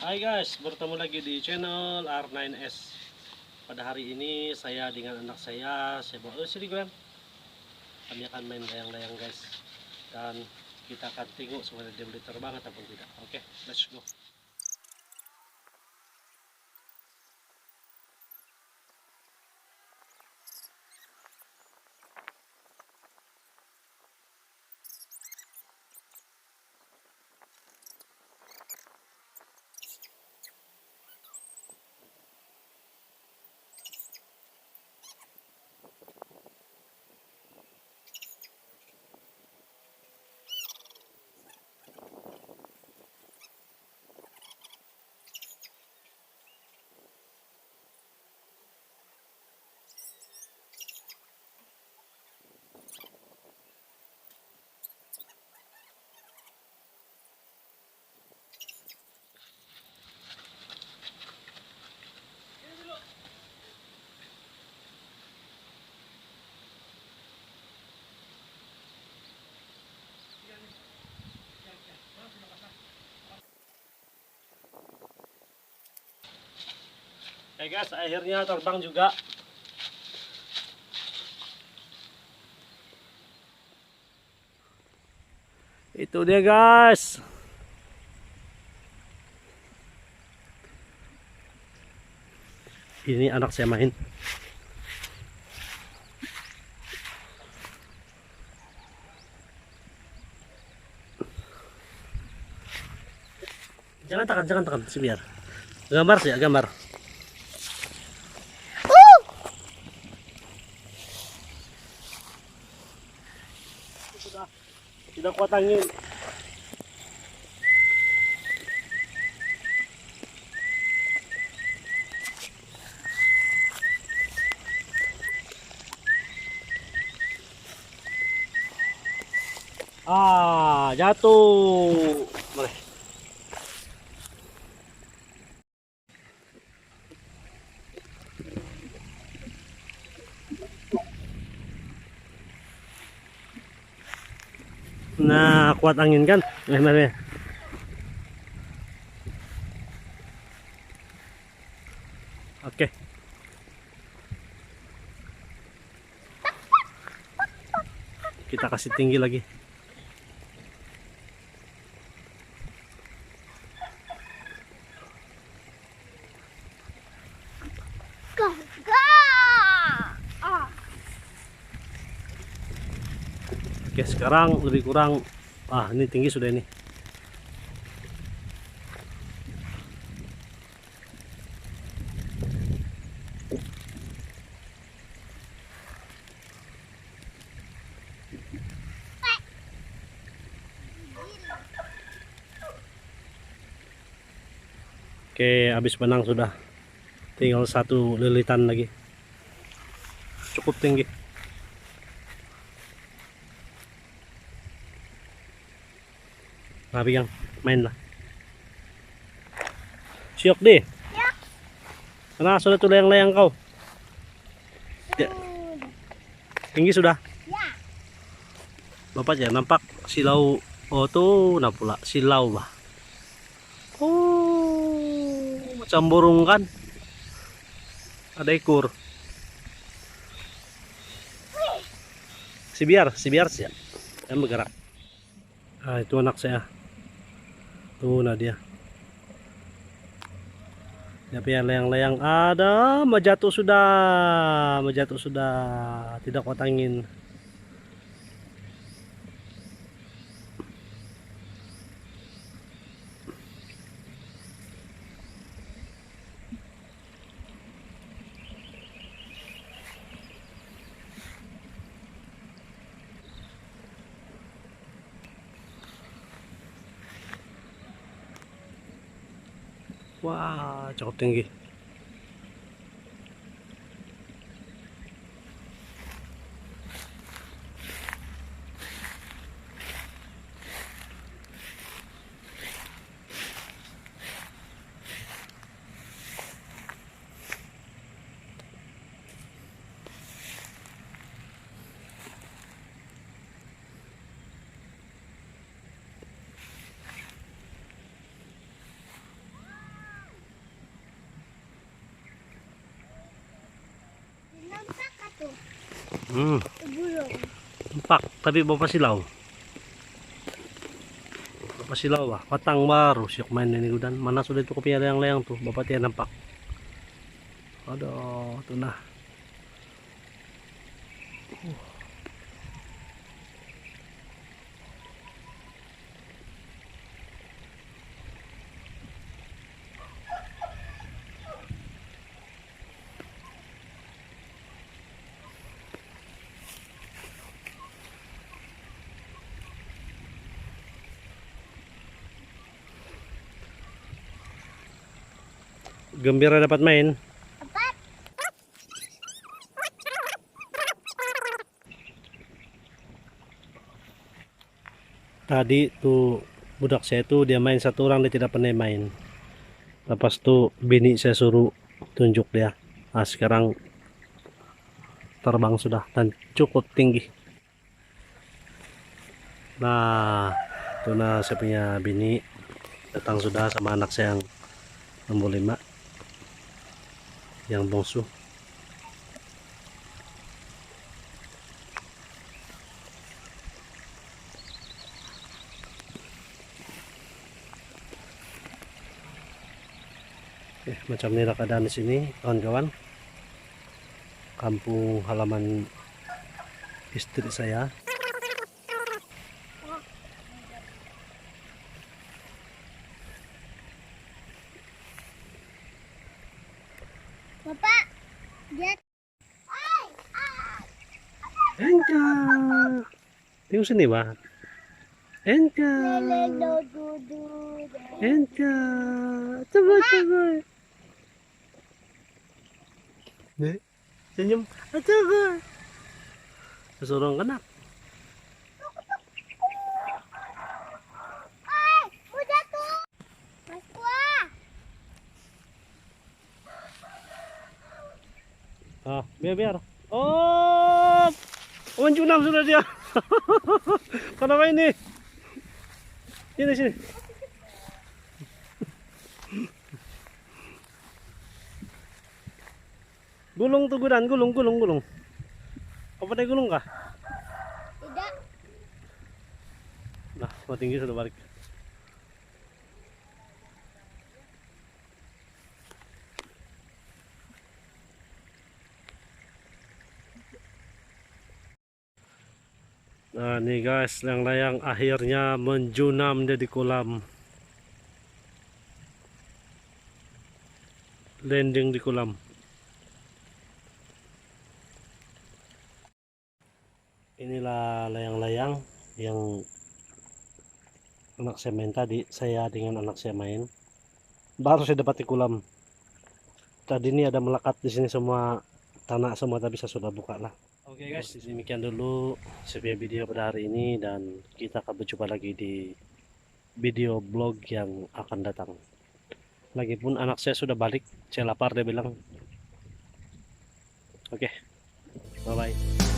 Hai guys, bertemu lagi di channel R9S. Pada hari ini saya dengan anak saya bawa sini Glenn. Kami akan main layang-layang guys. Dan kita akan tengok sebenarnya dia boleh terbang ataupun tidak. Oke, let's go. Oke guys, akhirnya terbang juga. Itu dia guys. Ini anak saya main. Jangan tekan sih biar. Gambar sih ya, gambar. Tidak kuat angin. Jatuh. Boleh. Nah, kuat angin kan? Mari. Oke. Kita kasih tinggi lagi. Oke, sekarang lebih kurang ini tinggi sudah ini. Oke, habis benang sudah. Tinggal satu lilitan lagi. Cukup tinggi. Tapi yang main lah. Siok deh. Ya. Karena sudah tuh layang-layang kau. Ya. Tinggi sudah. Ya. Bapak ya nampak silau. Oh tuh, nah pula silau bah. Oh, macam burung kan? Ada ekor. Si biar sih yang bergerak. Itu anak saya. Tuh nah dia. Dia layang-layang ada, menjatuh sudah, tidak kuat angin. Wah, cukup tinggi. Bulong. Empak, tapi bawa pasilaw. Pasilaw ba? Patang baru siok main ini gudan. Mana sudah itu kopi layang-layang tuh, bapak tiyan nampak. Aduh, tuh nah. Gembira dapat main. Dapat. Tadi tuh budak saya tuh dia main satu orang, dia tidak pernah main. Lepas tuh bini saya suruh tunjuk dia. Nah, sekarang terbang sudah dan cukup tinggi. Nah, itu nah saya punya bini datang sudah sama anak saya yang nomor 5 yang bungsu. Macam inilah keadaan di sini, kawan-kawan. Kampung halaman istri saya. Bapak, lihat. Enka. Tengok sini, Pak. Enka. Enka. Coba. Nih, senyum. Coba. Sesorong kena. Udah tuh. Mas Kuah. Ah, biar. Oh, unjunam sudah dia. Kenapa ini? Sini. Gulung tuh gudan, gulung. Apa tadi gulung kah? Tidak. Nah, mau tinggi sudah balik. Nah, nih guys, layang-layang akhirnya menjunam dia di kolam. Landing di kolam. Inilah layang-layang yang anak saya main tadi. Saya dengan anak saya main. Baru saya dapat di kolam. Tadi ini ada melekat di sini semua tanah semua, tapi saya sudah buka lah. Oke guys, demikian dulu sebuah video pada hari ini, dan kita akan berjumpa lagi di video blog yang akan datang. Lagipun anak saya sudah balik, saya lapar dia bilang. Oke, bye bye.